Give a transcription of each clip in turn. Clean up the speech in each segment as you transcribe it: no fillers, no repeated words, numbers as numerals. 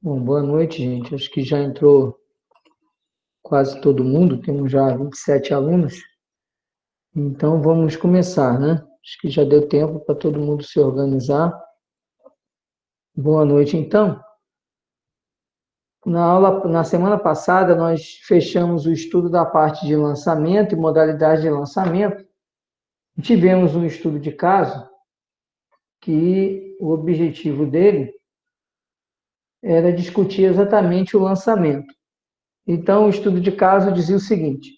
Bom, boa noite, gente. Acho que já entrou quase todo mundo, temos já 27 alunos, então vamos começar, né? Acho que já deu tempo para todo mundo se organizar. Boa noite, então. Na semana passada, nós fechamos o estudo da parte de lançamento e modalidade de lançamento. Tivemos um estudo de caso que o objetivo dele era discutir exatamente o lançamento. Então, o estudo de caso dizia o seguinte: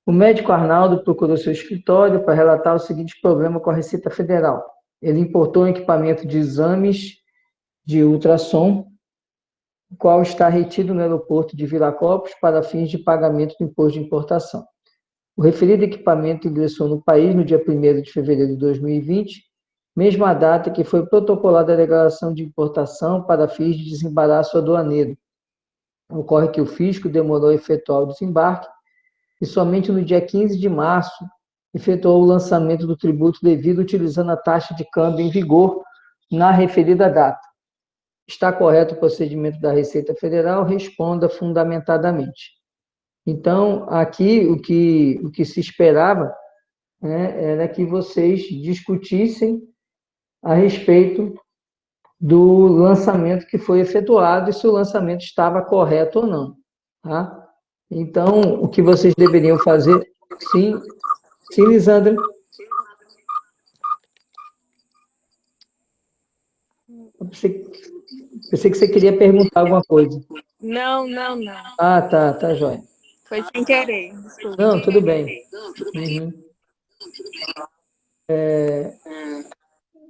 o médico Arnaldo procurou seu escritório para relatar o seguinte problema com a Receita Federal. Ele importou um equipamento de exames de ultrassom, o qual está retido no aeroporto de Viracopos para fins de pagamento do imposto de importação. O referido equipamento ingressou no país no dia 1º de fevereiro de 2020, mesma data que foi protocolada a declaração de importação para fins de desembaraço aduaneiro. Ocorre que o fisco demorou a efetuar o desembarque e somente no dia 15 de março efetuou o lançamento do tributo devido utilizando a taxa de câmbio em vigor na referida data. Está correto o procedimento da Receita Federal? Responda fundamentadamente. Então, aqui o que se esperava, né, era que vocês discutissem a respeito do lançamento que foi efetuado e se o lançamento estava correto ou não. Tá? Então, o que vocês deveriam fazer, sim, sim, Lisandra. Pensei que você queria perguntar alguma coisa. Não, não, não. Ah, tá, joia. Foi sem querer, desculpa. Não, tudo bem. Uhum.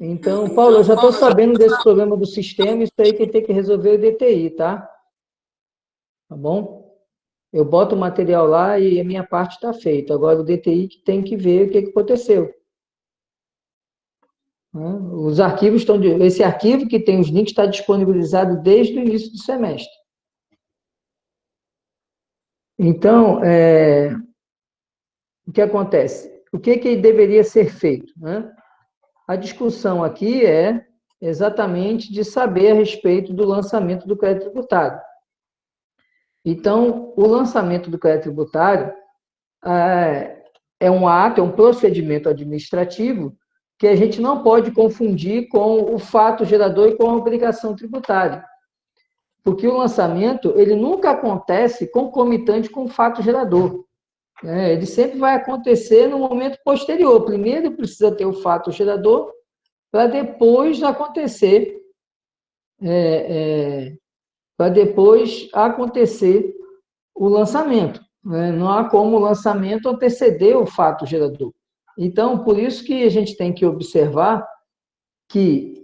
Então, Paulo, eu já estou sabendo desse problema do sistema, isso aí quem tem que resolver é o DTI, tá? Tá bom? Eu boto o material lá e a minha parte está feita. Agora o DTI que tem que ver o que aconteceu. Né? Os arquivos estão. Esse arquivo que tem os links está disponibilizado desde o início do semestre. Então, o que acontece? O que deveria ser feito? Né? A discussão aqui é exatamente de saber a respeito do lançamento do crédito tributário. Então, o lançamento do crédito tributário é um ato, é um procedimento administrativo que a gente não pode confundir com o fato gerador e com a obrigação tributária. Porque o lançamento, ele nunca acontece concomitante com o fato gerador. Ele sempre vai acontecer no momento posterior. Primeiro precisa ter o fato gerador, para depois acontecer, o lançamento. Não há como o lançamento anteceder o fato gerador. Então, por isso que a gente tem que observar que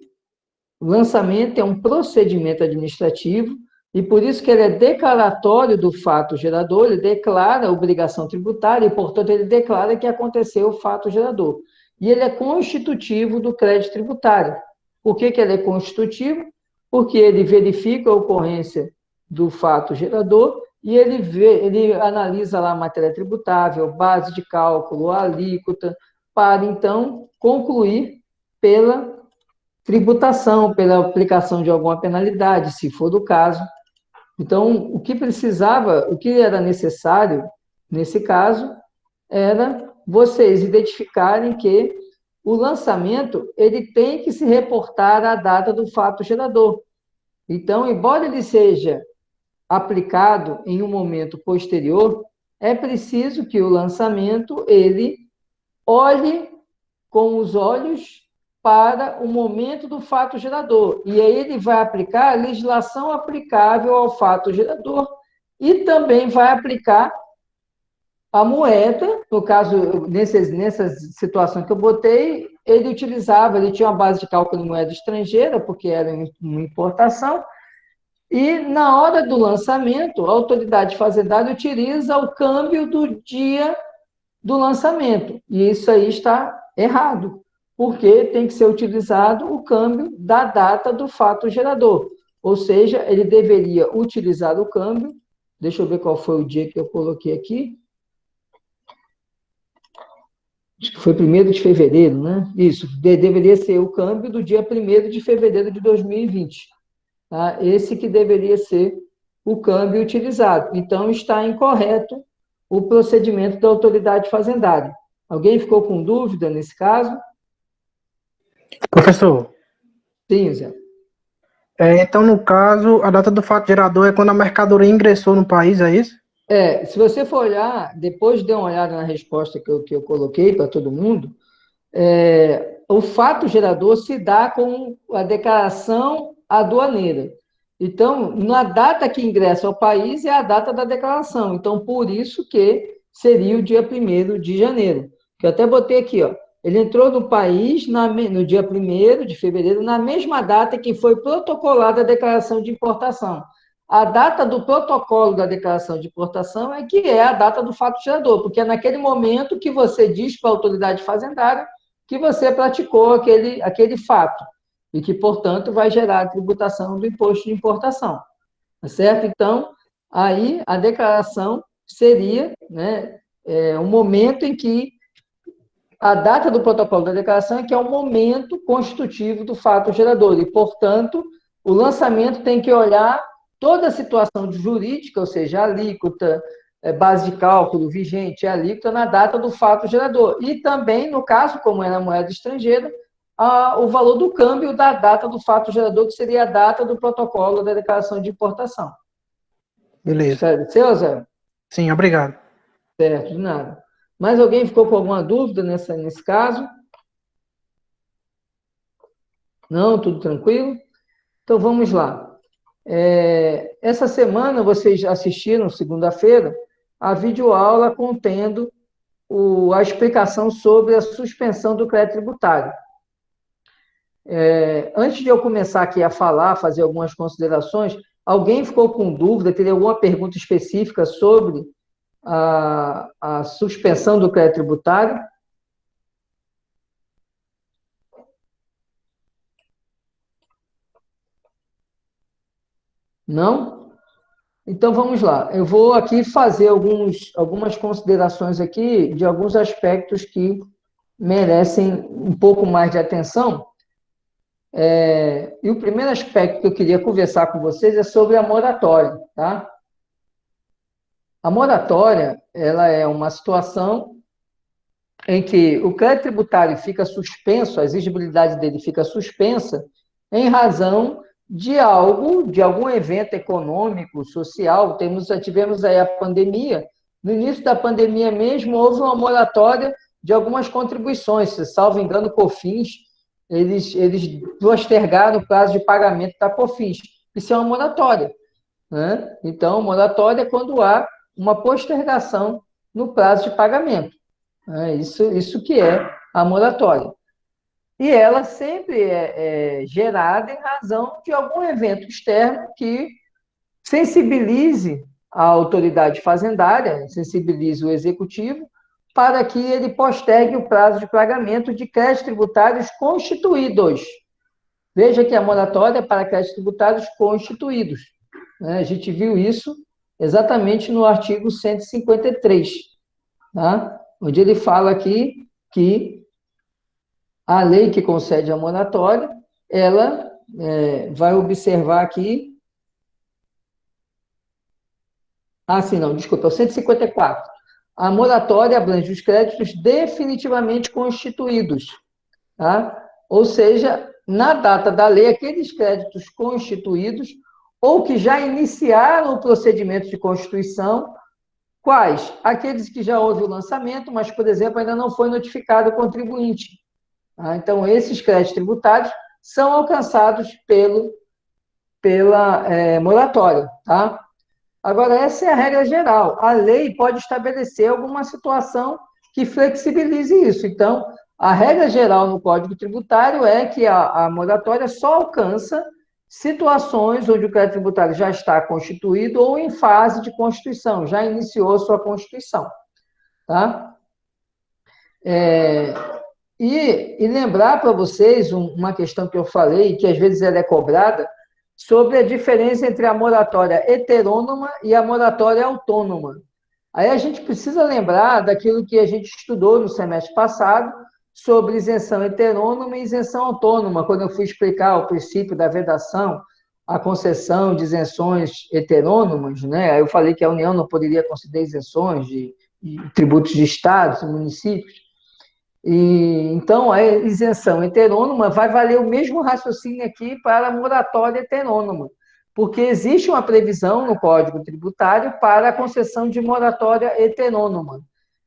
o lançamento é um procedimento administrativo e por isso que ele é declaratório do fato gerador, ele declara a obrigação tributária e, portanto, ele declara que aconteceu o fato gerador. E ele é constitutivo do crédito tributário. Por que ele é constitutivo? Porque ele verifica a ocorrência do fato gerador e ele analisa lá a matéria tributável, base de cálculo, alíquota, para, então, concluir pela tributação, pela aplicação de alguma penalidade, se for do caso. Então, o que era necessário, nesse caso, era vocês identificarem que o lançamento ele tem que se reportar à data do fato gerador. Então, embora ele seja aplicado em um momento posterior, é preciso que o lançamento ele olhe com os olhos para o momento do fato gerador. E aí ele vai aplicar a legislação aplicável ao fato gerador e também vai aplicar a moeda, no caso, nessas situações que eu botei, ele tinha uma base de cálculo em moeda estrangeira, porque era uma importação, e na hora do lançamento, a autoridade fazendária utiliza o câmbio do dia do lançamento. E isso aí está errado, porque tem que ser utilizado o câmbio da data do fato gerador. Ou seja, ele deveria utilizar o câmbio, deixa eu ver qual foi o dia que eu coloquei aqui, acho que foi 1º de fevereiro, né? Isso, deveria ser o câmbio do dia 1º de fevereiro de 2020. tá? Esse que deveria ser o câmbio utilizado. Então, está incorreto o procedimento da autoridade fazendária. Alguém ficou com dúvida nesse caso? Professor, Sim, Zé. então, no caso, a data do fato gerador é quando a mercadoria ingressou no país, é isso? Se você for olhar, depois de dar uma olhada na resposta que eu coloquei para todo mundo, o fato gerador se dá com a declaração aduaneira. Então, na data que ingressa ao país é a data da declaração. Então, por isso que seria o dia 1º de janeiro. Que eu até botei aqui, ó. Ele entrou no país no dia 1º de fevereiro, na mesma data que foi protocolada a declaração de importação. A data do protocolo da declaração de importação é a data do fato gerador, porque é naquele momento que você diz para a autoridade fazendária que você praticou aquele fato e que, portanto, vai gerar a tributação do imposto de importação, tá certo? Então, aí a declaração seria, né, um momento em que a data do protocolo da declaração que é o momento constitutivo do fato gerador e, portanto, o lançamento tem que olhar toda a situação jurídica, ou seja, a alíquota, base de cálculo vigente, a alíquota na data do fato gerador. E também, no caso, como é na moeda estrangeira, o valor do câmbio da data do fato gerador, que seria a data do protocolo da declaração de importação. Beleza. Esclareceu, Zé? Sim, obrigado. Certo, de nada. Mais alguém ficou com alguma dúvida nesse caso? Não? Tudo tranquilo? Então, vamos lá. Essa semana, vocês assistiram, segunda-feira, a videoaula contendo a explicação sobre a suspensão do crédito tributário. Antes de eu começar aqui a falar, fazer algumas considerações, alguém ficou com dúvida, teria alguma pergunta específica sobre a suspensão do crédito tributário? Não? Então, vamos lá. Eu vou aqui fazer algumas considerações aqui de alguns aspectos que merecem um pouco mais de atenção. E o primeiro aspecto que eu queria conversar com vocês é sobre a moratória, tá? A moratória, ela é uma situação em que o crédito tributário fica suspenso, a exigibilidade dele fica suspensa em razão de algum evento econômico, social. Tivemos aí a pandemia. No início da pandemia mesmo, houve uma moratória de algumas contribuições. Se salvo engano, COFINS, eles postergaram o prazo de pagamento da COFINS. Isso é uma moratória, né? Então, moratória é quando há uma postergação no prazo de pagamento. Isso que é a moratória. E ela sempre é gerada em razão de algum evento externo que sensibilize a autoridade fazendária, sensibilize o executivo, para que ele postergue o prazo de pagamento de créditos tributários constituídos. Veja que a moratória é para créditos tributários constituídos. A gente viu isso exatamente no artigo 153, tá? Onde ele fala aqui que a lei que concede a moratória, ela vai observar aqui... sim, não, desculpa, é o 154. A moratória abrange os créditos definitivamente constituídos, tá? Ou seja, na data da lei, aqueles créditos constituídos ou que já iniciaram o procedimento de constituição. Quais? Aqueles que já houve o lançamento, mas, por exemplo, ainda não foi notificado o contribuinte. Então, esses créditos tributários são alcançados pela moratória, tá? Agora, essa é a regra geral. A lei pode estabelecer alguma situação que flexibilize isso. Então, a regra geral no Código Tributário é que a moratória só alcança situações onde o crédito tributário já está constituído ou em fase de constituição, já iniciou sua constituição, tá? E lembrar para vocês uma questão que eu falei, que às vezes ela é cobrada, sobre a diferença entre a moratória heterônoma e a moratória autônoma. Aí a gente precisa lembrar daquilo que a gente estudou no semestre passado sobre isenção heterônoma e isenção autônoma, quando eu fui explicar o princípio da vedação, a concessão de isenções heterônomas, né? Aí eu falei que a União não poderia conceder isenções de tributos de estados e municípios. E, então, a isenção heterônoma vai valer o mesmo raciocínio aqui para a moratória heterônoma, porque existe uma previsão no Código Tributário para a concessão de moratória heterônoma,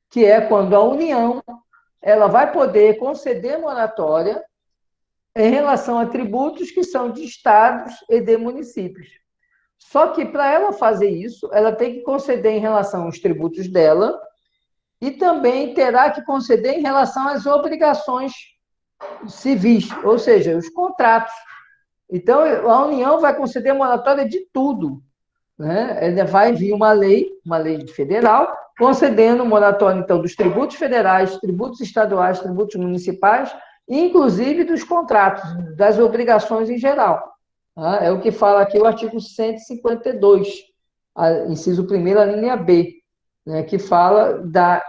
que é quando a União ela vai poder conceder moratória em relação a tributos que são de estados e de municípios. Só que, para ela fazer isso, ela tem que conceder em relação aos tributos dela e também terá que conceder em relação às obrigações civis, ou seja, os contratos. Então, a União vai conceder moratória de tudo, né? Vai vir uma lei federal, concedendo moratória, então, dos tributos federais, tributos estaduais, tributos municipais, inclusive dos contratos, das obrigações em geral. É o que fala aqui o artigo 152, inciso 1º, a linha B, né, que fala da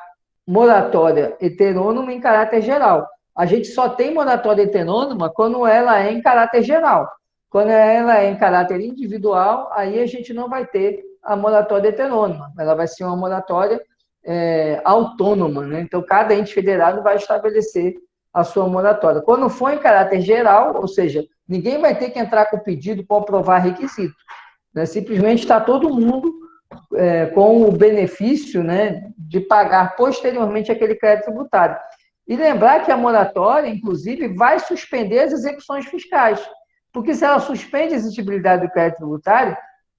moratória heterônoma em caráter geral. A gente só tem moratória heterônoma quando ela é em caráter geral. Quando ela é em caráter individual, aí a gente não vai ter a moratória heterônoma. Ela vai ser uma moratória autônoma, né? Então, cada ente federado vai estabelecer a sua moratória. Quando for em caráter geral, ou seja, ninguém vai ter que entrar com pedido para provar requisito, né? Simplesmente está todo mundo com o benefício, né, de pagar posteriormente aquele crédito tributário. E lembrar que a moratória, inclusive, vai suspender as execuções fiscais, porque se ela suspende a exigibilidade do crédito tributário,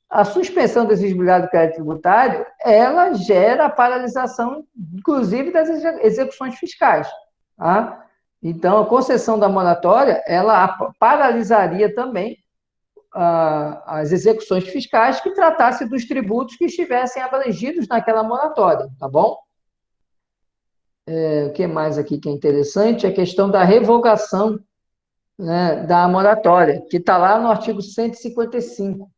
a suspensão da exigibilidade do crédito tributário, ela gera a paralisação, inclusive, das execuções fiscais. Tá? Então, a concessão da moratória, ela paralisaria também as execuções fiscais que tratassem dos tributos que estivessem abrangidos naquela moratória, tá bom? O que mais aqui que é interessante? A questão da revogação, né, da moratória, que está lá no artigo 155,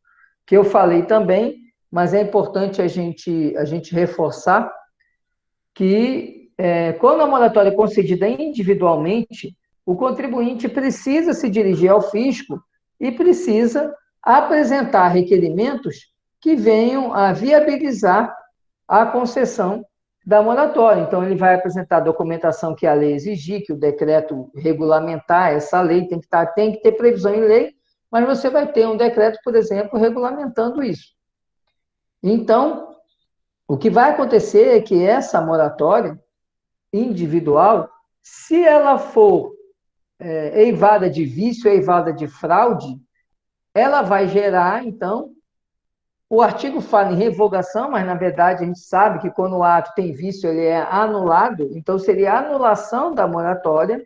que eu falei também, mas é importante a gente reforçar que, quando a moratória é concedida individualmente, o contribuinte precisa se dirigir ao fisco e precisa apresentar requerimentos que venham a viabilizar a concessão da moratória. Então, ele vai apresentar a documentação que a lei exigir, que o decreto regulamentar essa lei, tem que ter previsão em lei, mas você vai ter um decreto, por exemplo, regulamentando isso. Então, o que vai acontecer é que essa moratória individual, se ela for eivada de vício, eivada de fraude, ela vai gerar, então, o artigo fala em revogação, mas, na verdade, a gente sabe que quando o ato tem vício, ele é anulado, então seria a anulação da moratória,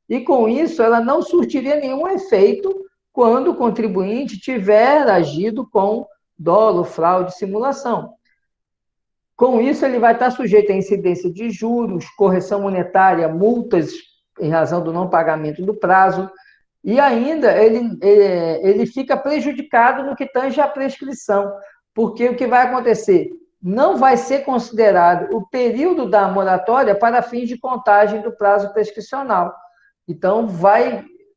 e, com isso, ela não surtiria nenhum efeito quando o contribuinte tiver agido com dolo, fraude, simulação. Com isso, ele vai estar sujeito à incidência de juros, correção monetária, multas em razão do não pagamento do prazo, e ainda ele fica prejudicado no que tange à prescrição, porque o que vai acontecer? Não vai ser considerado o período da moratória para fins de contagem do prazo prescricional. Então,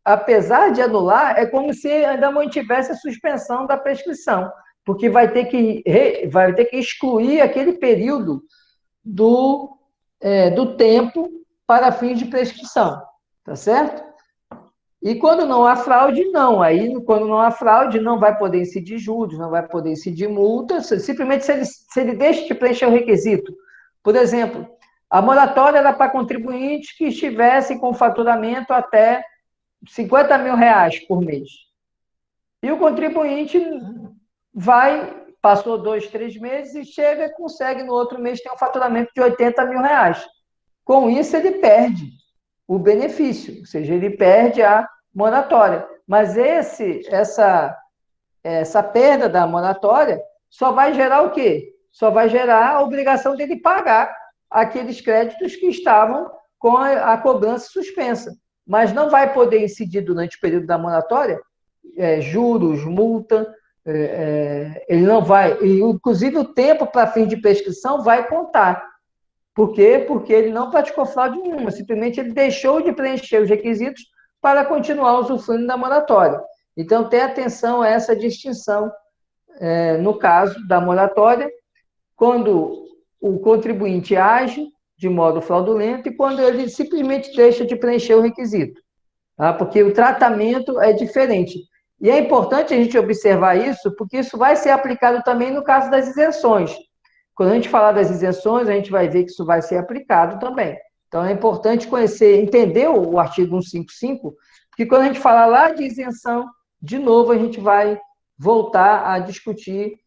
apesar de anular, é como se ainda mantivesse a suspensão da prescrição, porque vai ter que excluir aquele período do tempo para fins de prescrição, tá certo? E quando não há fraude, não. Aí, quando não há fraude, não vai poder incidir juros, não vai poder incidir multas, simplesmente se ele deixa de preencher o requisito. Por exemplo, a moratória era para contribuintes que estivessem com faturamento até R$50 mil por mês. E o contribuinte passou 2, 3 meses e chega e consegue, no outro mês, ter um faturamento de R$80 mil. Com isso, ele perde o benefício, ou seja, ele perde a moratória. Mas essa perda da moratória só vai gerar o quê? Só vai gerar a obrigação dele pagar aqueles créditos que estavam com a cobrança suspensa. Mas não vai poder incidir durante o período da moratória juros, multa, ele não vai... Inclusive, o tempo para fim de prescrição vai contar. Por quê? Porque ele não praticou fraude nenhuma, simplesmente ele deixou de preencher os requisitos para continuar usufruindo da moratória. Então, tenha atenção a essa distinção, no caso da moratória, quando o contribuinte age de modo fraudulento e quando ele simplesmente deixa de preencher o requisito, tá? Porque o tratamento é diferente. E é importante a gente observar isso, porque isso vai ser aplicado também no caso das isenções. Quando a gente falar das isenções, a gente vai ver que isso vai ser aplicado também. Então, é importante conhecer, entender o artigo 155, porque quando a gente falar lá de isenção, de novo, a gente vai voltar a discutir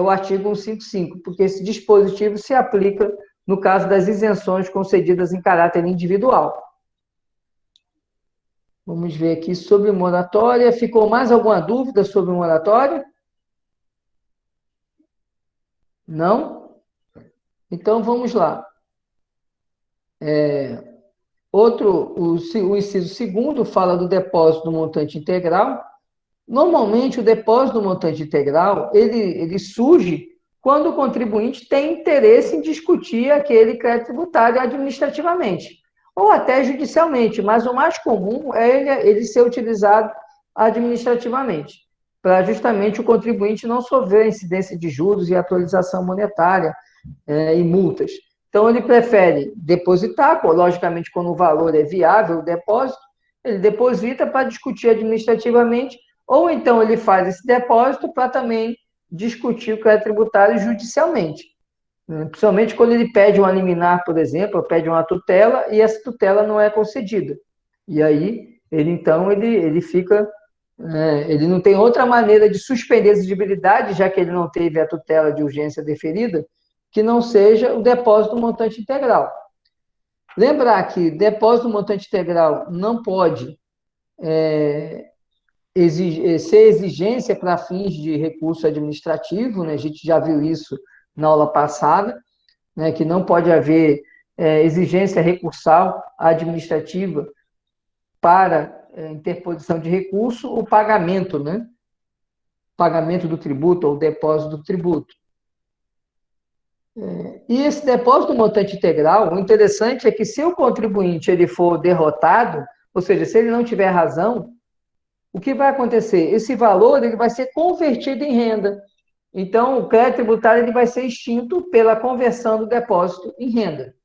o artigo 155, porque esse dispositivo se aplica no caso das isenções concedidas em caráter individual. Vamos ver aqui sobre moratória. Ficou mais alguma dúvida sobre moratória? Não? Então, vamos lá. O inciso segundo fala do depósito do montante integral. Normalmente, o depósito do montante integral, ele surge quando o contribuinte tem interesse em discutir aquele crédito tributário administrativamente, ou até judicialmente, mas o mais comum é ele ser utilizado administrativamente, para justamente o contribuinte não sofrer incidência de juros e atualização monetária e multas. Então, ele prefere depositar, logicamente, quando o valor é viável, o depósito, ele deposita para discutir administrativamente, ou então ele faz esse depósito para também discutir o crédito tributário judicialmente. Principalmente quando ele pede uma liminar, por exemplo, ou pede uma tutela, e essa tutela não é concedida. E aí, ele fica... ele não tem outra maneira de suspender a exigibilidade, já que ele não teve a tutela de urgência deferida, que não seja o depósito do montante integral. Lembrar que depósito do montante integral não pode ser exigência para fins de recurso administrativo, né? A gente já viu isso na aula passada, né? Que não pode haver exigência recursal administrativa para interposição de recurso, o pagamento, né? Pagamento do tributo ou depósito do tributo. E esse depósito do montante integral, o interessante é que se o contribuinte ele for derrotado, ou seja, se ele não tiver razão, o que vai acontecer? Esse valor ele vai ser convertido em renda. Então, o crédito tributário ele vai ser extinto pela conversão do depósito em renda.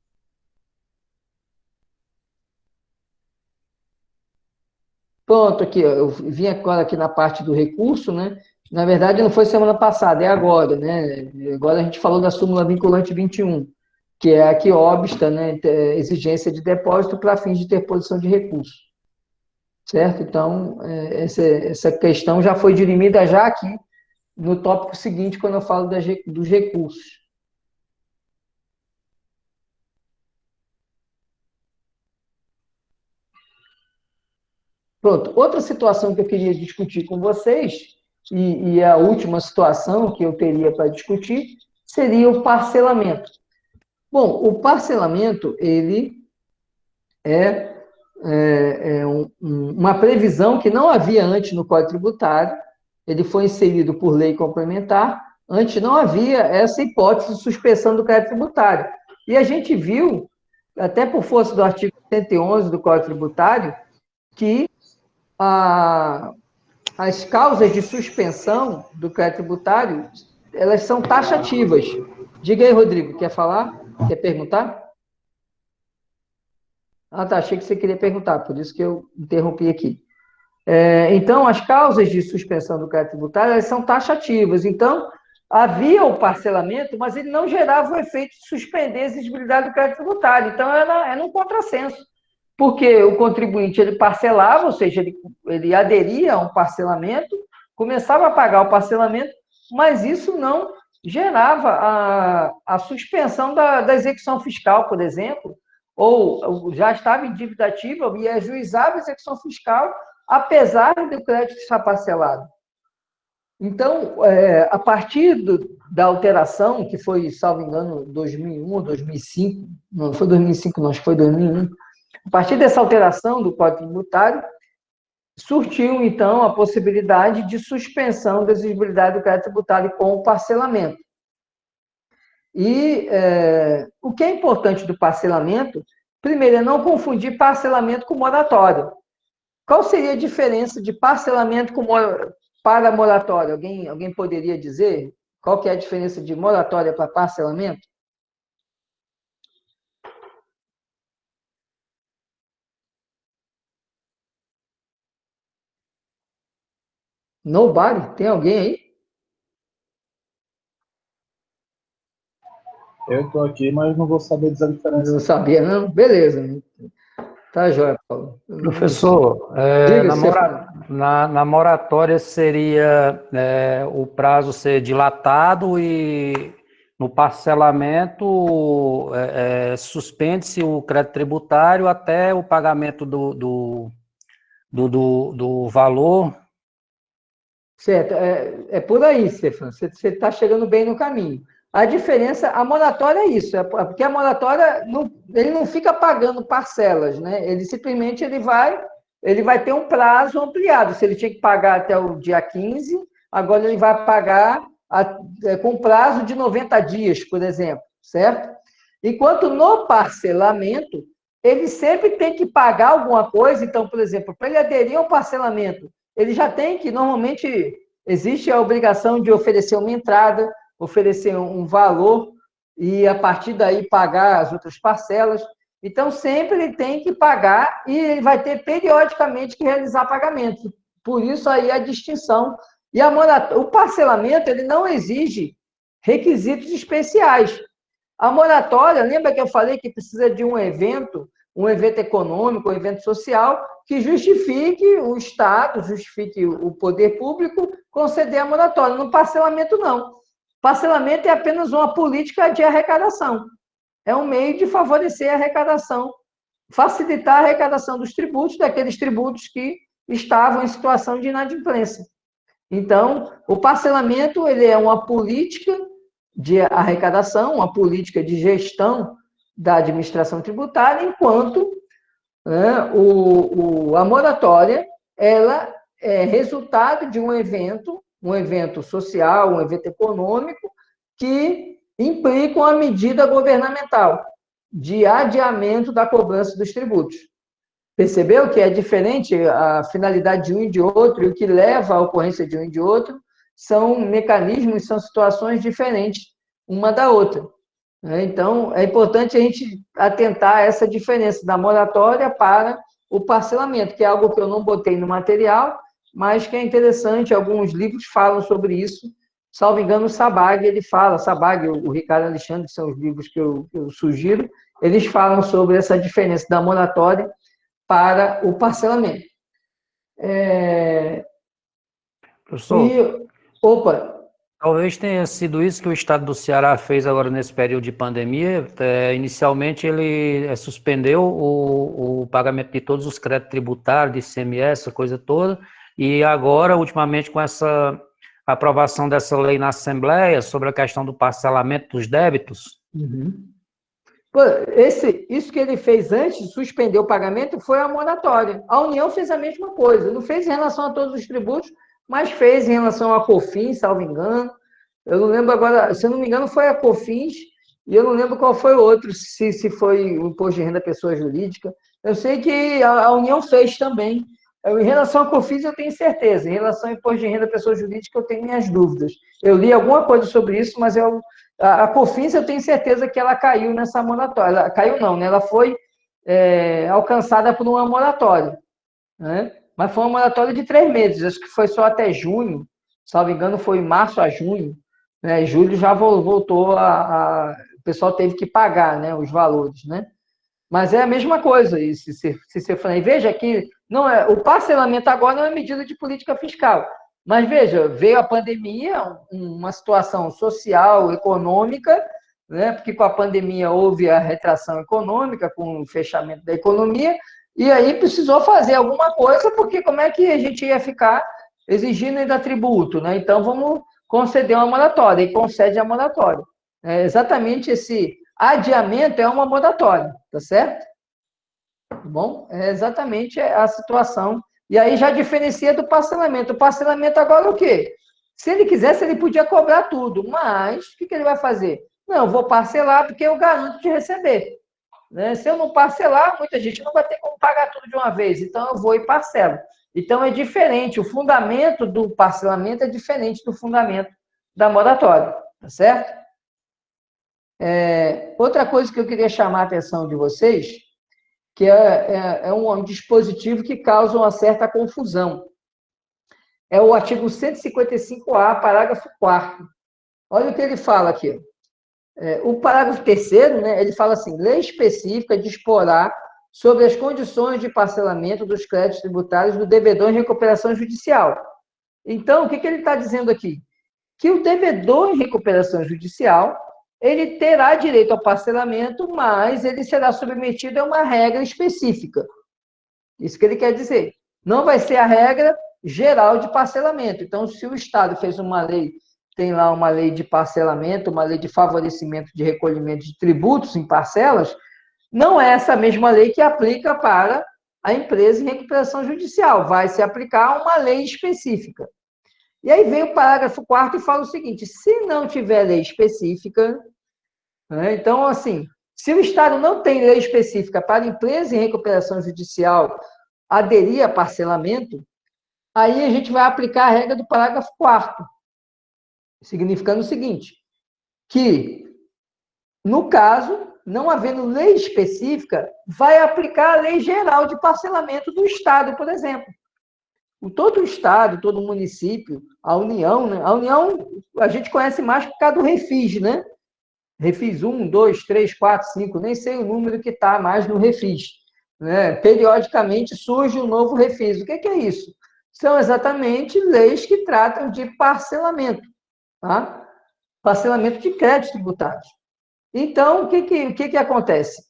Pronto, aqui, ó, eu vim agora aqui na parte do recurso, né? Na verdade, não foi semana passada, é agora, né? Agora a gente falou da súmula vinculante 21, que é a que obsta, né, exigência de depósito para fins de interposição de recurso. Certo? Então, essa questão já foi dirimida já aqui no tópico seguinte, quando eu falo dos recursos. Pronto. Outra situação que eu queria discutir com vocês, e a última situação que eu teria para discutir, seria o parcelamento. Bom, o parcelamento, ele uma previsão que não havia antes no Código Tributário, ele foi inserido por lei complementar, antes não havia essa hipótese de suspensão do crédito tributário. E a gente viu, até por força do artigo 111 do Código Tributário, que as causas de suspensão do crédito tributário, elas são taxativas. Diga aí, Rodrigo, quer falar? Quer perguntar? Ah, tá, achei que você queria perguntar, por isso que eu interrompi aqui. Então, as causas de suspensão do crédito tributário, elas são taxativas. Então, havia o parcelamento, mas ele não gerava o efeito de suspender a exigibilidade do crédito tributário. Então, era um contrassenso, porque o contribuinte ele parcelava, ou seja, ele aderia a um parcelamento, começava a pagar o parcelamento, mas isso não gerava a suspensão da execução fiscal, por exemplo, ou já estava em dívida ativa e ajuizava a execução fiscal, apesar do crédito estar parcelado. Então, a partir da alteração, que foi, salvo engano, 2001 ou 2005, não foi 2005, não, acho que foi 2001, a partir dessa alteração do Código Tributário, surgiu, então, a possibilidade de suspensão da exigibilidade do crédito tributário com o parcelamento. E o que é importante do parcelamento, primeiro, é não confundir parcelamento com moratória. Qual seria a diferença de parcelamento para moratória? Alguém poderia dizer qual que é a diferença de moratória para parcelamento? Nobody? Tem alguém aí? Eu estou aqui, mas não vou saber dizer a diferença. Não sabia, não? Beleza. Tá, joia, Paulo. Professor, Diga, na moratória seria o prazo ser dilatado e no parcelamento suspende-se o crédito tributário até o pagamento do valor. Certo, é por aí, Stefano, você está chegando bem no caminho. A diferença, a moratória é isso, porque a moratória, ele não fica pagando parcelas, né? Ele simplesmente ele vai ter um prazo ampliado. Se ele tinha que pagar até o dia 15, agora ele vai pagar com prazo de 90 dias, por exemplo, certo? Enquanto no parcelamento, ele sempre tem que pagar alguma coisa. Então, por exemplo, para ele aderir ao parcelamento, ele já tem que, normalmente, existe a obrigação de oferecer uma entrada, oferecer um valor e, a partir daí, pagar as outras parcelas. Então, sempre ele tem que pagar e ele vai ter, periodicamente, que realizar pagamentos. Por isso, aí, a distinção. E o parcelamento, ele não exige requisitos especiais. A moratória, lembra que eu falei que precisa de um evento econômico, um evento social, que justifique o Estado, justifique o poder público conceder a moratória. No parcelamento, não. Parcelamento é apenas uma política de arrecadação. É um meio de favorecer a arrecadação, facilitar a arrecadação dos tributos, daqueles tributos que estavam em situação de inadimplência. Então, o parcelamento ele é uma política de arrecadação, uma política de gestão da administração tributária, enquanto a moratória ela é resultado de um evento social, um evento econômico, que implica uma medida governamental de adiamento da cobrança dos tributos. Percebeu que é diferente a finalidade de um e de outro, e o que leva à ocorrência de um e de outro são mecanismos, são situações diferentes uma da outra. Então, é importante a gente atentar a essa diferença da moratória para o parcelamento, que é algo que eu não botei no material, mas que é interessante, alguns livros falam sobre isso. Salvo engano, o Sabag, ele fala, Sabag, o Ricardo Alexandre, que são os livros que eu sugiro, eles falam sobre essa diferença da moratória para o parcelamento. Professor, opa! Talvez tenha sido isso que o Estado do Ceará fez agora nesse período de pandemia. Inicialmente, ele suspendeu o pagamento de todos os créditos tributários, de ICMS, essa coisa toda, e agora, ultimamente, com essa aprovação dessa lei na Assembleia sobre a questão do parcelamento dos débitos. Isso que ele fez antes de suspender o pagamento foi a moratória. A União fez a mesma coisa, não fez em relação a todos os tributos, mas fez em relação a COFINS, salvo engano. Eu não lembro agora, se eu não me engano, foi a COFINS, e eu não lembro qual foi o outro, se foi o Imposto de Renda Pessoa Jurídica. Eu sei que a União fez também. Em relação a COFINS, eu tenho certeza. Em relação ao Imposto de Renda Pessoa Jurídica, eu tenho minhas dúvidas. Eu li alguma coisa sobre isso, mas a COFINS, eu tenho certeza que ela caiu nessa moratória. Ela caiu não, né? Ela foi alcançada por uma moratória, né? Mas foi uma moratória de 3 meses, acho que foi só até junho, salvo engano, foi março a junho, né? Julho já voltou o pessoal teve que pagar, né, os valores, né? Mas é a mesma coisa, e se você falar, veja que não é, o parcelamento agora não é medida de política fiscal, mas veja, veio a pandemia, uma situação social, econômica, né? Porque com a pandemia houve a retração econômica, com o fechamento da economia, e aí precisou fazer alguma coisa, porque como é que a gente ia ficar exigindo ainda tributo, né? Então, vamos conceder uma moratória, e concede a moratória. Exatamente esse adiamento é uma moratória, tá certo? Tá bom? É exatamente a situação. E aí já diferencia do parcelamento. O parcelamento agora é o quê? Se ele quisesse, ele podia cobrar tudo, mas o que ele vai fazer? Não, eu vou parcelar porque eu garanto de receber. né? Se eu não parcelar, muita gente não vai ter como pagar tudo de uma vez, então eu vou e parcelo. Então é diferente, o fundamento do parcelamento é diferente do fundamento da moratória, tá certo? Outra coisa que eu queria chamar a atenção de vocês, que é um dispositivo que causa uma certa confusão. É o artigo 155A, parágrafo 4º. Olha o que ele fala aqui. O parágrafo 3º, né, ele fala assim, lei específica disporá sobre as condições de parcelamento dos créditos tributários do devedor em recuperação judicial. Então, o que ele está dizendo aqui? Que o devedor em recuperação judicial, ele terá direito ao parcelamento, mas ele será submetido a uma regra específica. Isso que ele quer dizer. Não vai ser a regra geral de parcelamento. Então, se o Estado fez uma lei, tem lá uma lei de parcelamento, uma lei de favorecimento de recolhimento de tributos em parcelas, não é essa mesma lei que aplica para a empresa em recuperação judicial. Vai se aplicar uma lei específica. E aí vem o parágrafo 4º e fala o seguinte, se não tiver lei específica, né, então, assim, se o Estado não tem lei específica para a empresa em recuperação judicial aderir a parcelamento, aí a gente vai aplicar a regra do parágrafo 4º, significando o seguinte, que, no caso, não havendo lei específica, vai aplicar a lei geral de parcelamento do Estado, por exemplo. Todo o Estado, todo o município, a União, né? A União a gente conhece mais por causa do Refis, né? Refis 1, 2, 3, 4, 5, nem sei o número que está mais no Refis, né? Periodicamente surge um novo Refis. O que é isso? São exatamente leis que tratam de parcelamento, tá? Parcelamento de créditos tributários. Então, o que acontece?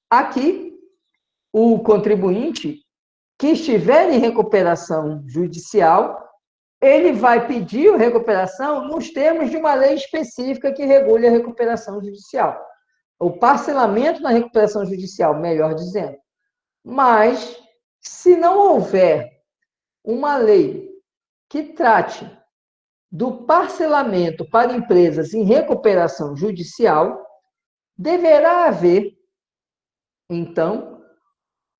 Aqui, o contribuinte que estiver em recuperação judicial, ele vai pedir a recuperação nos termos de uma lei específica que regule a recuperação judicial. O parcelamento na recuperação judicial, melhor dizendo. Mas, se não houver uma lei que trate do parcelamento para empresas em recuperação judicial, deverá haver, então,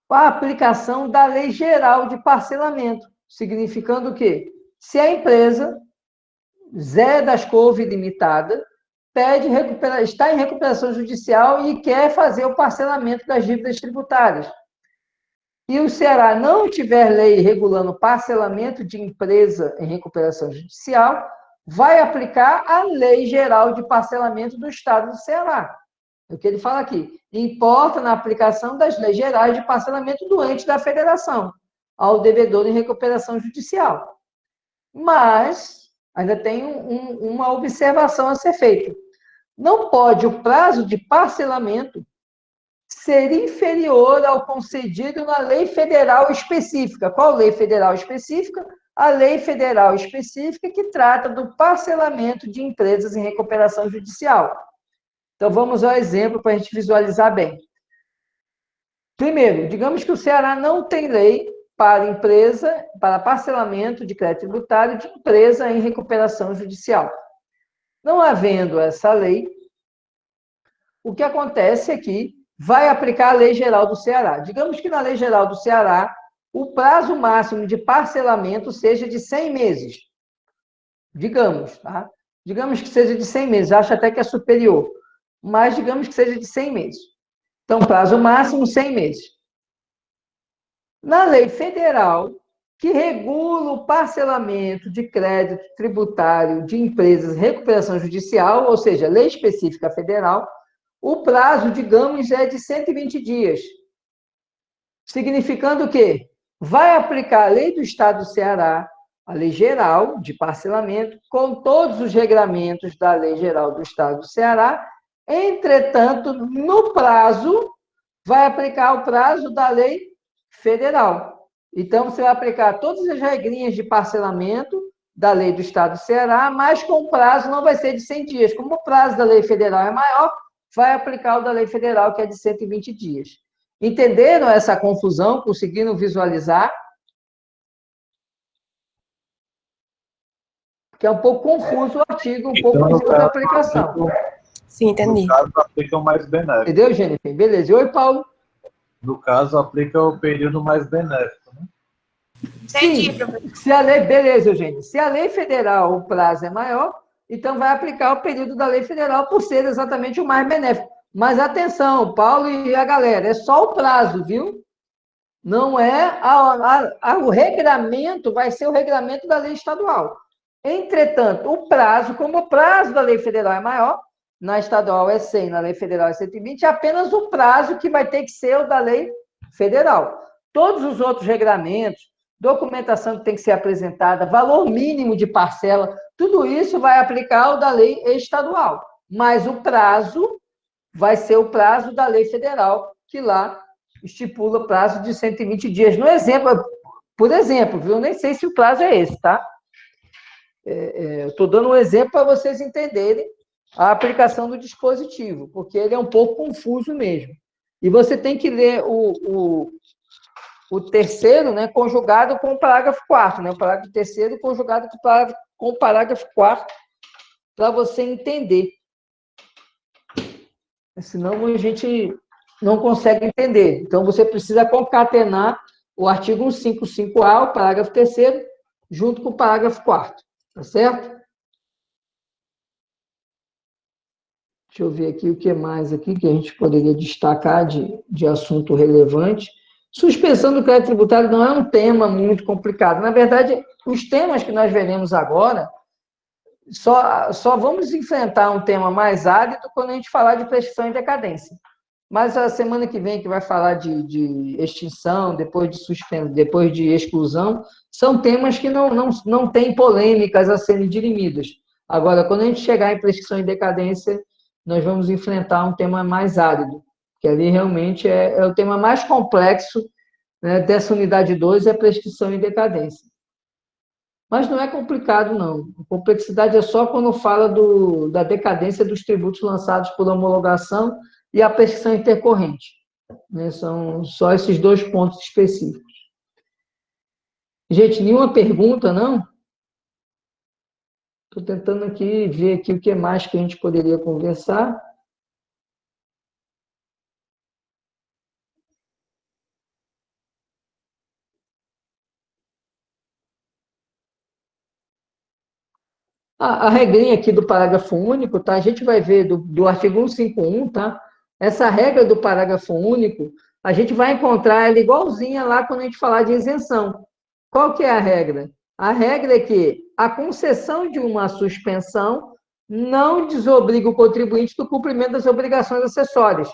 a aplicação da Lei Geral de Parcelamento, significando o quê? Se a empresa, Zé das Couve Limitada, está em recuperação judicial e quer fazer o parcelamento das dívidas tributárias, e o Ceará não tiver lei regulando parcelamento de empresa em recuperação judicial, vai aplicar a Lei Geral de Parcelamento do Estado do Ceará. É o que ele fala aqui. Importa na aplicação das leis gerais de parcelamento do ente da federação ao devedor em recuperação judicial. Mas ainda tem uma observação a ser feita. Não pode o prazo de parcelamento ser inferior ao concedido na lei federal específica. Qual lei federal específica? A lei federal específica que trata do parcelamento de empresas em recuperação judicial. Então, vamos ao exemplo para a gente visualizar bem. Primeiro, digamos que o Ceará não tem lei para empresa, para parcelamento de crédito tributário de empresa em recuperação judicial. Não havendo essa lei, o que acontece é que vai aplicar a Lei Geral do Ceará. Digamos que na Lei Geral do Ceará, o prazo máximo de parcelamento seja de 100 meses. Digamos, tá? Digamos que seja de 100 meses, acho até que é superior. Mas digamos que seja de 100 meses. Então, prazo máximo, 100 meses. Na lei federal, que regula o parcelamento de crédito tributário de empresas em recuperação judicial, ou seja, lei específica federal, o prazo, digamos, é de 120 dias. Significando que vai aplicar a lei do Estado do Ceará, a lei geral de parcelamento, com todos os regramentos da lei geral do Estado do Ceará. Entretanto, no prazo, vai aplicar o prazo da lei federal. Então, você vai aplicar todas as regrinhas de parcelamento da lei do Estado do Ceará, mas com o prazo não vai ser de 100 dias. Como o prazo da lei federal é maior, vai aplicar o da lei federal, que é de 120 dias. Entenderam essa confusão? Conseguiram visualizar? Que é um pouco confuso o artigo, um pouco confuso a aplicação. Sim, entendi. No caso, aplica o mais benéfico. Entendeu, Jennifer? Beleza. E oi, Paulo? No caso, aplica o período mais benéfico, né? Entendi, Sim, professor. se a lei, beleza, Eugênio. Se a lei federal o prazo é maior, então vai aplicar o período da lei federal por ser exatamente o mais benéfico. Mas atenção, Paulo e a galera, é só o prazo, viu? Não é o regramento, vai ser o regramento da lei estadual. Entretanto, o prazo, como o prazo da lei federal é maior, na estadual é 100, na lei federal é 120, é apenas o prazo que vai ter que ser o da lei federal. Todos os outros regramentos, documentação que tem que ser apresentada, valor mínimo de parcela, tudo isso vai aplicar o da lei estadual. Mas o prazo vai ser o prazo da lei federal, que lá estipula prazo de 120 dias. No exemplo, por exemplo, viu? Eu nem sei se o prazo é esse, tá? Eu estou dando um exemplo para vocês entenderem a aplicação do dispositivo, porque ele é um pouco confuso mesmo. E você tem que ler o terceiro, né, conjugado com o parágrafo 4º, né? O parágrafo terceiro conjugado com o parágrafo 4º, para você entender. Senão a gente não consegue entender. Então, você precisa concatenar o artigo 155A, o parágrafo terceiro, junto com o parágrafo 4º, tá certo? Deixa eu ver aqui o que mais aqui que a gente poderia destacar de assunto relevante. Suspensão do crédito tributário não é um tema muito complicado. Na verdade, os temas que nós veremos agora, só vamos enfrentar um tema mais árido quando a gente falar de prescrição e decadência. Mas a semana que vem, que vai falar de extinção, depois de exclusão, são temas que não têm polêmicas a serem dirimidas. Agora, quando a gente chegar em prescrição e decadência, nós vamos enfrentar um tema mais árido, que ali realmente é o tema mais complexo, né, dessa unidade 2, é prescrição e decadência. Mas não é complicado, não. A complexidade é só quando fala da decadência dos tributos lançados por homologação e a prescrição intercorrente, né? São só esses dois pontos específicos. Gente, nenhuma pergunta, não? Estou tentando aqui ver aqui o que mais que a gente poderia conversar. A regrinha aqui do parágrafo único, tá? A gente vai ver do artigo 151, tá? Essa regra do parágrafo único, a gente vai encontrar ela igualzinha lá quando a gente falar de isenção. Qual que é a regra? A regra é que a concessão de uma suspensão não desobriga o contribuinte do cumprimento das obrigações acessórias.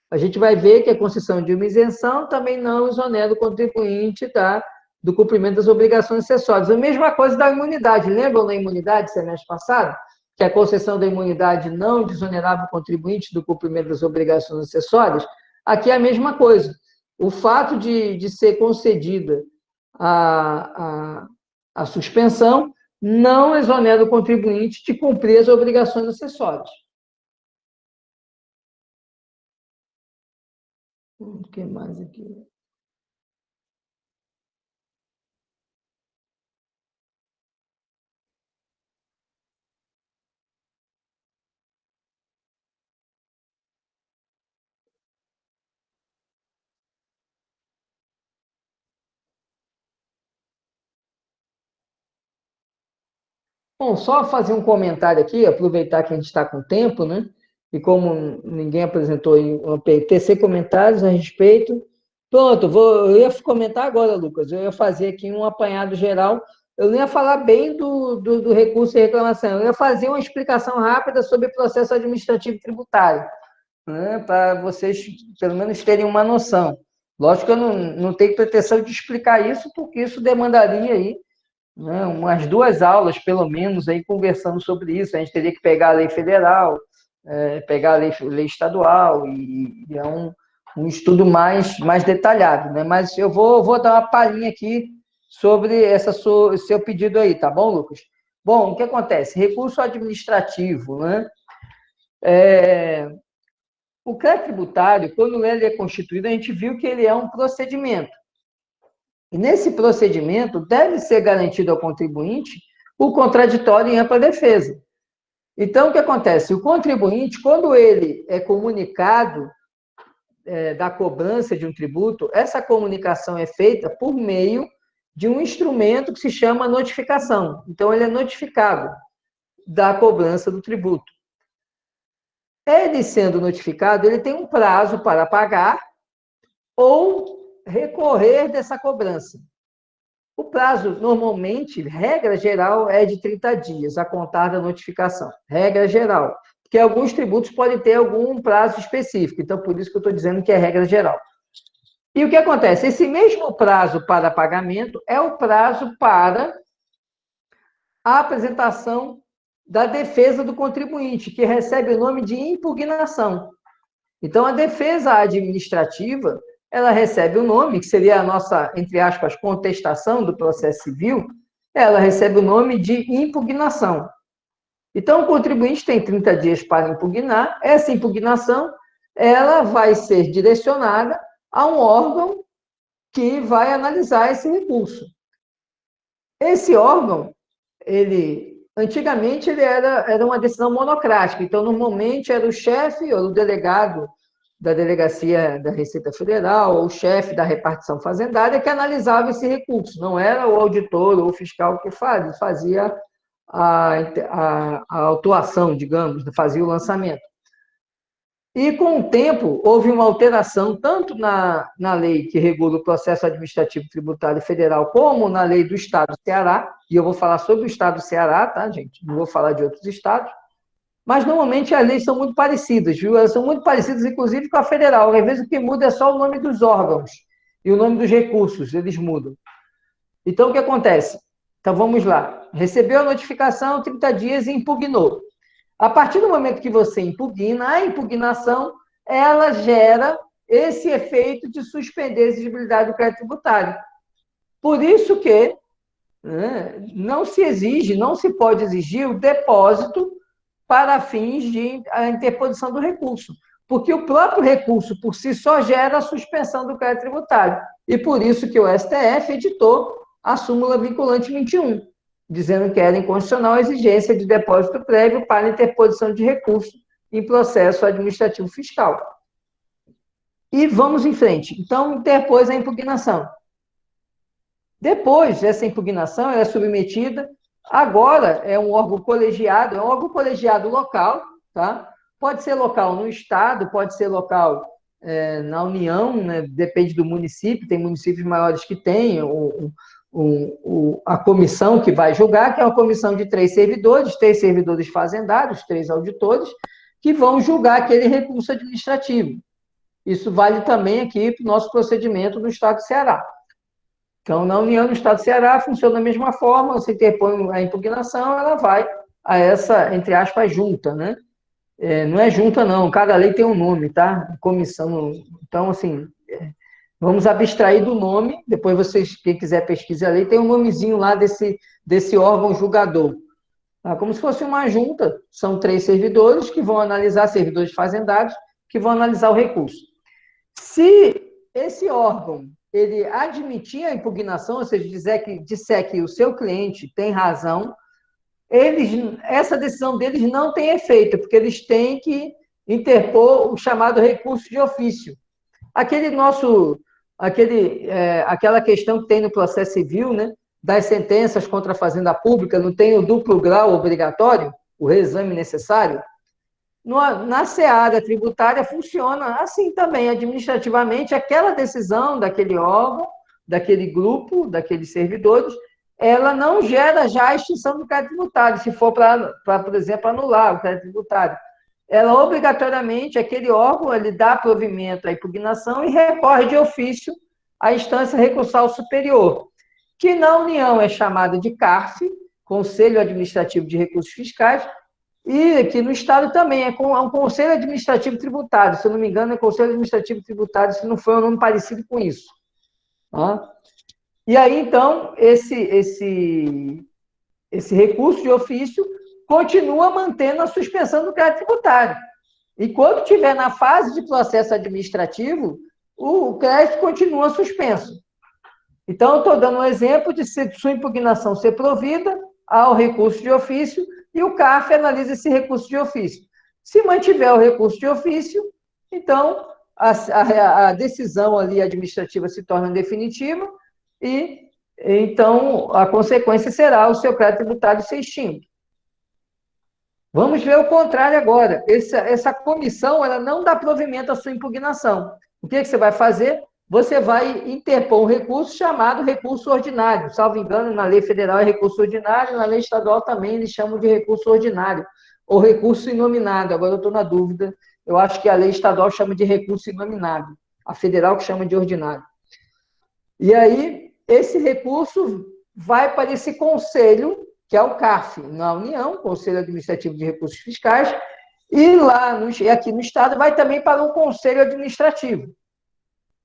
A gente vai ver que a concessão de uma isenção também não exonera o contribuinte, tá, do cumprimento das obrigações acessórias. A mesma coisa da imunidade. Lembram da imunidade, semestre passado? Que a concessão da imunidade não desonerava o contribuinte do cumprimento das obrigações acessórias? Aqui é a mesma coisa. O fato de ser concedida a suspensão não exonera o contribuinte de cumprir as obrigações acessórias. O que mais aqui? Bom, só fazer um comentário aqui, aproveitar que a gente está com tempo, né? E como ninguém apresentou tecer comentários a respeito. Pronto, eu ia comentar agora, Lucas. Eu ia fazer aqui um apanhado geral. Eu não ia falar bem do recurso e reclamação, eu ia fazer uma explicação rápida sobre o processo administrativo tributário, né? Para vocês, pelo menos, terem uma noção. Lógico que eu não tenho pretensão de explicar isso, porque isso demandaria aí, né, umas 2 aulas, pelo menos, aí, conversando sobre isso. A gente teria que pegar a lei federal, pegar a lei estadual, e é um estudo mais detalhado, né? Mas eu vou dar uma palhinha aqui sobre seu pedido aí, tá bom, Lucas? Bom, o que acontece? Recurso administrativo, né? O crédito tributário, quando ele é constituído, a gente viu que ele é um procedimento. E nesse procedimento, deve ser garantido ao contribuinte o contraditório em ampla defesa. Então, o que acontece? O contribuinte, quando ele é comunicado da cobrança de um tributo, essa comunicação é feita por meio de um instrumento que se chama notificação. Então, ele é notificado da cobrança do tributo. Ele sendo notificado, ele tem um prazo para pagar ou recorrer dessa cobrança. O prazo, normalmente, regra geral, é de 30 dias, a contar da notificação. Regra geral. Porque alguns tributos podem ter algum prazo específico. Então, por isso que eu estou dizendo que é regra geral. E o que acontece? Esse mesmo prazo para pagamento é o prazo para a apresentação da defesa do contribuinte, que recebe o nome de impugnação. Então, a defesa administrativa, ela recebe o nome, que seria a nossa, entre aspas, contestação do processo civil, ela recebe o nome de impugnação. Então, o contribuinte tem 30 dias para impugnar. Essa impugnação, ela vai ser direcionada a um órgão que vai analisar esse recurso. Esse órgão, antigamente, ele era uma decisão monocrática. Então, normalmente, era o chefe ou o delegado da Delegacia da Receita Federal ou o chefe da repartição fazendária que analisava esse recurso. Não era o auditor ou o fiscal que fazia a autuação, digamos, fazia o lançamento. E, com o tempo, houve uma alteração tanto na lei que regula o processo administrativo tributário federal, como na lei do Estado do Ceará, e eu vou falar sobre o Estado do Ceará, tá, gente? Não vou falar de outros estados, mas, normalmente, as leis são muito parecidas, viu? Elas são muito parecidas, inclusive, com a federal. Às vezes, o que muda é só o nome dos órgãos e o nome dos recursos, eles mudam. Então, o que acontece? Então, vamos lá. Recebeu a notificação, 30 dias e impugnou. A partir do momento que você impugna, a impugnação, ela gera esse efeito de suspender a exigibilidade do crédito tributário. Por isso que não se pode exigir o depósito para fins de interposição do recurso, porque o próprio recurso, por si só, gera a suspensão do crédito tributário. E por isso que o STF editou a súmula vinculante 21, dizendo que era inconstitucional a exigência de depósito prévio para interposição de recurso em processo administrativo fiscal. E vamos em frente. Então, interpôs a impugnação. Depois dessa impugnação, ela é submetida. Agora é um órgão colegiado local, tá? Pode ser local no Estado, pode ser local na União, né? Depende do município, tem municípios maiores que têm a comissão que vai julgar, que é uma comissão de 3 servidores fazendários, 3 auditores, que vão julgar aquele recurso administrativo. Isso vale também aqui para o nosso procedimento no Estado do Ceará. Então, na União do Estado do Ceará, funciona da mesma forma, você interpõe a impugnação, ela vai a essa, entre aspas, junta, né? Não é junta, não, cada lei tem um nome, tá? Comissão. Então, assim, vamos abstrair do nome, depois vocês, quem quiser pesquisar a lei, tem um nomezinho lá desse órgão julgador. Tá? Como se fosse uma junta, são 3 servidores que vão analisar, servidores fazendários, que vão analisar o recurso. Se esse órgão ele admitir a impugnação, ou seja, disser que o seu cliente tem razão, essa decisão deles não tem efeito, porque eles têm que interpor o chamado recurso de ofício. Aquela questão que tem no processo civil, né, das sentenças contra a fazenda pública, não tem o duplo grau obrigatório, o reexame necessário? Na seara tributária funciona assim também, administrativamente, aquela decisão daquele órgão, daquele grupo, daqueles servidores, ela não gera já a extinção do crédito tributário, se for para, por exemplo, anular o crédito tributário. Ela, obrigatoriamente, aquele órgão, ele dá provimento à impugnação e recorre de ofício à instância recursal superior, que na União é chamada de CARF, Conselho Administrativo de Recursos Fiscais, e aqui no Estado também é um Conselho Administrativo Tributário, se eu não me engano, é Conselho Administrativo Tributário, se não for um nome parecido com isso. Tá? E aí, então, esse recurso de ofício continua mantendo a suspensão do crédito tributário. Enquanto estiver na fase de processo administrativo, o crédito continua suspenso. Então, eu estou dando um exemplo de sua impugnação ser provida ao recurso de ofício e o CARF analisa esse recurso de ofício. Se mantiver o recurso de ofício, então a decisão ali administrativa se torna definitiva e então a consequência será o seu crédito tributário ser extinto. Vamos ver o contrário agora. Essa comissão ela não dá provimento à sua impugnação. O que você vai fazer? Você vai interpor um recurso chamado recurso ordinário. Salvo engano, na lei federal é recurso ordinário, na lei estadual também eles chamam de recurso ordinário, ou recurso inominado. Agora eu estou na dúvida. Eu acho que a lei estadual chama de recurso inominado, a federal que chama de ordinário. E aí, esse recurso vai para esse conselho, que é o CARF, na União, Conselho Administrativo de Recursos Fiscais, e aqui no Estado vai também para um conselho administrativo.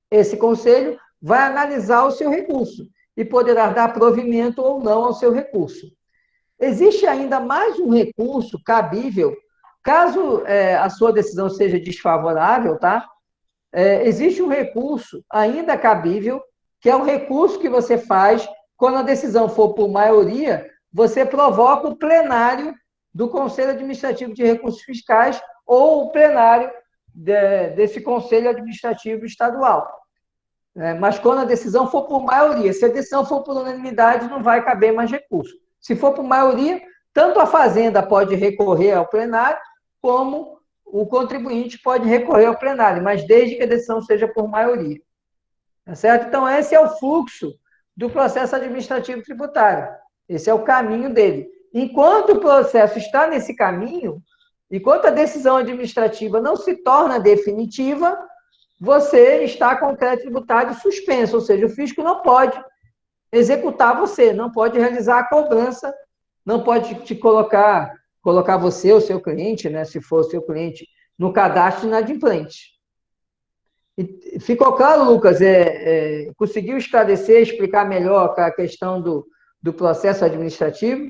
Esse conselho vai analisar o seu recurso e poderá dar provimento ou não ao seu recurso. Existe ainda mais um recurso cabível, caso a sua decisão seja desfavorável, tá? Existe um recurso ainda cabível, que é o recurso que você faz quando a decisão for por maioria, você provoca o plenário do Conselho Administrativo de Recursos Fiscais ou o plenário desse Conselho Administrativo Estadual. Mas quando a decisão for por maioria, se a decisão for por unanimidade, não vai caber mais recurso. Se for por maioria, tanto a Fazenda pode recorrer ao plenário, como o contribuinte pode recorrer ao plenário, mas desde que a decisão seja por maioria. Tá certo? Então, esse é o fluxo do processo administrativo tributário. Esse é o caminho dele. Enquanto o processo está nesse caminho, enquanto a decisão administrativa não se torna definitiva, você está com o crédito tributário suspenso, ou seja, o fisco não pode executar você, não pode realizar a cobrança, não pode te colocar você, o seu cliente, né, se for o seu cliente, no cadastro inadimplente. Ficou claro, Lucas? Conseguiu esclarecer, explicar melhor a questão do processo administrativo?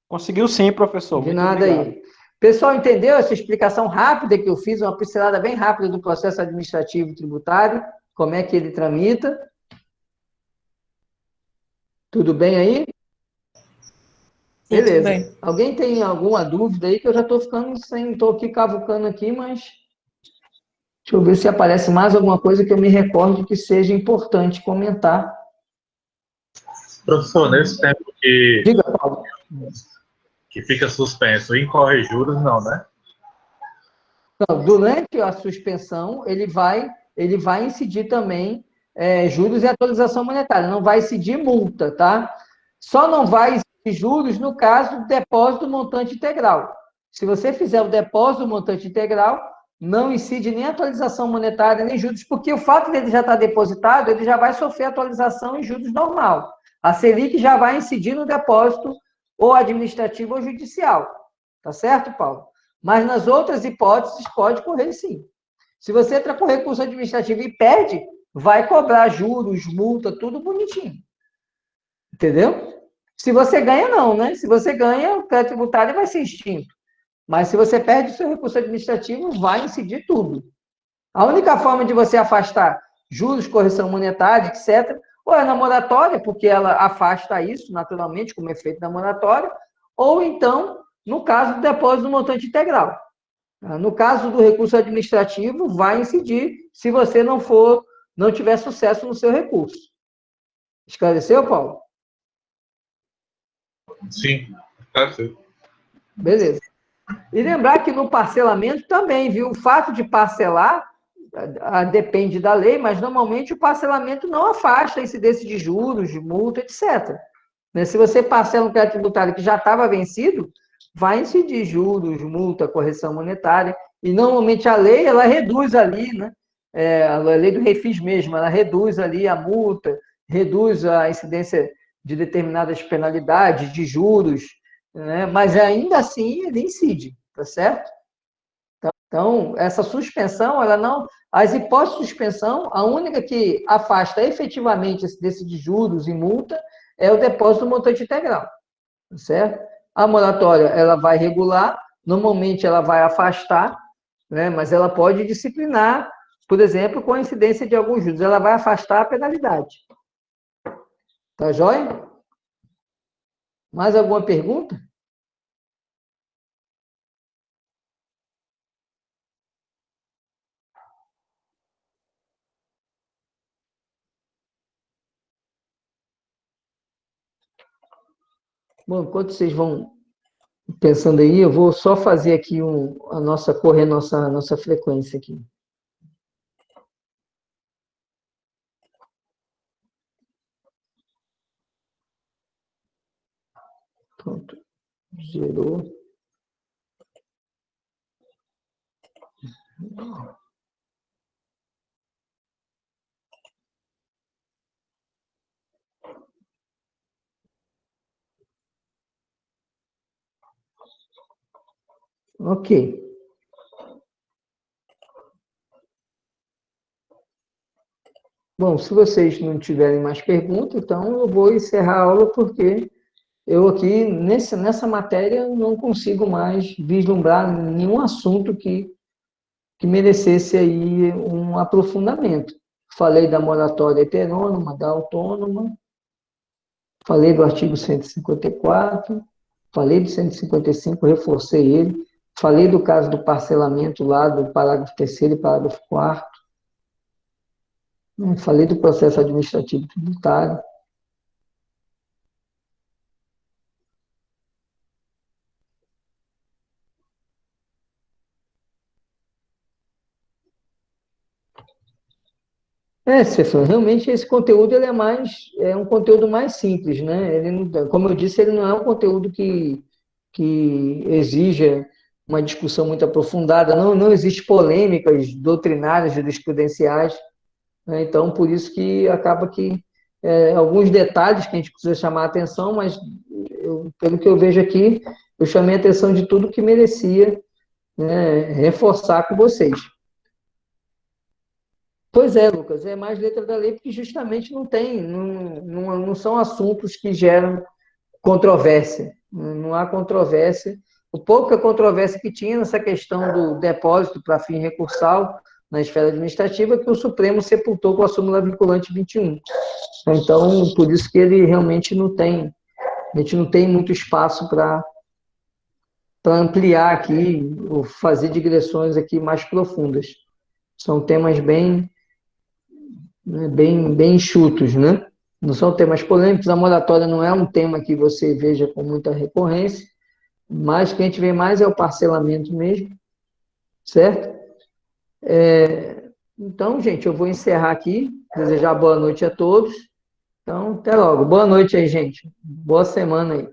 Conseguiu sim, professor. De nada aí. Pessoal, entendeu essa explicação rápida que eu fiz, uma pincelada bem rápida do processo administrativo tributário, como é que ele tramita? Tudo bem aí? Beleza. Bem. Alguém tem alguma dúvida aí, que eu já estou ficando sem, estou aqui cavucando aqui, mas deixa eu ver se aparece mais alguma coisa que eu me recorde que seja importante comentar. Professor, nesse tempo que... Diga, Paulo. Que fica suspenso, incorre juros, não, né? Não, durante a suspensão, ele vai incidir também juros e atualização monetária, não vai incidir multa, tá? Só não vai incidir juros no caso do depósito do montante integral. Se você fizer o depósito do montante integral, não incide nem atualização monetária, nem juros, porque o fato dele já estar depositado, ele já vai sofrer atualização em juros normal. A Selic já vai incidir no depósito ou administrativo ou judicial. Tá certo, Paulo? Mas nas outras hipóteses pode correr sim. Se você entra com recurso administrativo e perde, vai cobrar juros, multa, tudo bonitinho. Entendeu? Se você ganha, não, né? Se você ganha, o crédito tributário vai ser extinto. Mas se você perde o seu recurso administrativo, vai incidir tudo. A única forma de você afastar juros, correção monetária, etc., ou é na moratória, porque ela afasta isso, naturalmente, como efeito da moratória, ou então, no caso do depósito do montante integral. No caso do recurso administrativo, vai incidir se você não tiver sucesso no seu recurso. Esclareceu, Paulo? Sim, esclareceu. Beleza. E lembrar que no parcelamento também, viu? O fato de parcelar depende da lei, mas normalmente o parcelamento não afasta a incidência de juros, de multa, etc. Se você parcela um crédito tributário que já estava vencido, vai incidir juros, multa, correção monetária, e normalmente a lei, ela reduz ali, né? A lei do refis mesmo, ela reduz ali a multa, reduz a incidência de determinadas penalidades, de juros, né? Mas ainda assim ele incide, tá certo? Então, essa suspensão, ela não... As hipóteses de suspensão, a única que afasta efetivamente desse de juros e multa é o depósito do montante integral, tá certo? A moratória, ela vai regular, normalmente ela vai afastar, né? Mas ela pode disciplinar, por exemplo, com a incidência de alguns juros, ela vai afastar a penalidade. Tá joia? Mais alguma pergunta? Bom, enquanto vocês vão pensando aí, eu vou só fazer aqui correr nossa frequência aqui. Pronto. Zerou. Ok. Bom, se vocês não tiverem mais perguntas, então eu vou encerrar a aula, porque eu aqui, nessa matéria, não consigo mais vislumbrar nenhum assunto que merecesse aí um aprofundamento. Falei da moratória heterônoma, da autônoma, falei do artigo 154, falei do 155, reforcei ele, falei do caso do parcelamento lá do parágrafo 3º e parágrafo 4º, falei do processo administrativo tributário. Stefano, realmente esse conteúdo ele é um conteúdo mais simples, né? Ele não, como eu disse, ele não é um conteúdo que exija uma discussão muito aprofundada, não existe polêmicas doutrinárias, jurisprudenciais, né? Então, por isso que acaba que alguns detalhes que a gente precisa chamar a atenção, mas pelo que eu vejo aqui, eu chamei a atenção de tudo que merecia, né, reforçar com vocês. Pois é, Lucas, é mais letra da lei porque justamente não são assuntos que geram controvérsia, não há controvérsia. O pouca controvérsia que tinha nessa questão do depósito para fim recursal na esfera administrativa, que o Supremo sepultou com a súmula vinculante 21. Então, por isso que ele realmente a gente não tem muito espaço para ampliar aqui, ou fazer digressões aqui mais profundas. São temas bem enxutos, né? Não são temas polêmicos, a moratória não é um tema que você veja com muita recorrência, mas o que a gente vê mais é o parcelamento mesmo, certo? Então, gente, eu vou encerrar aqui, desejar boa noite a todos. Então, até logo. Boa noite aí, gente. Boa semana aí.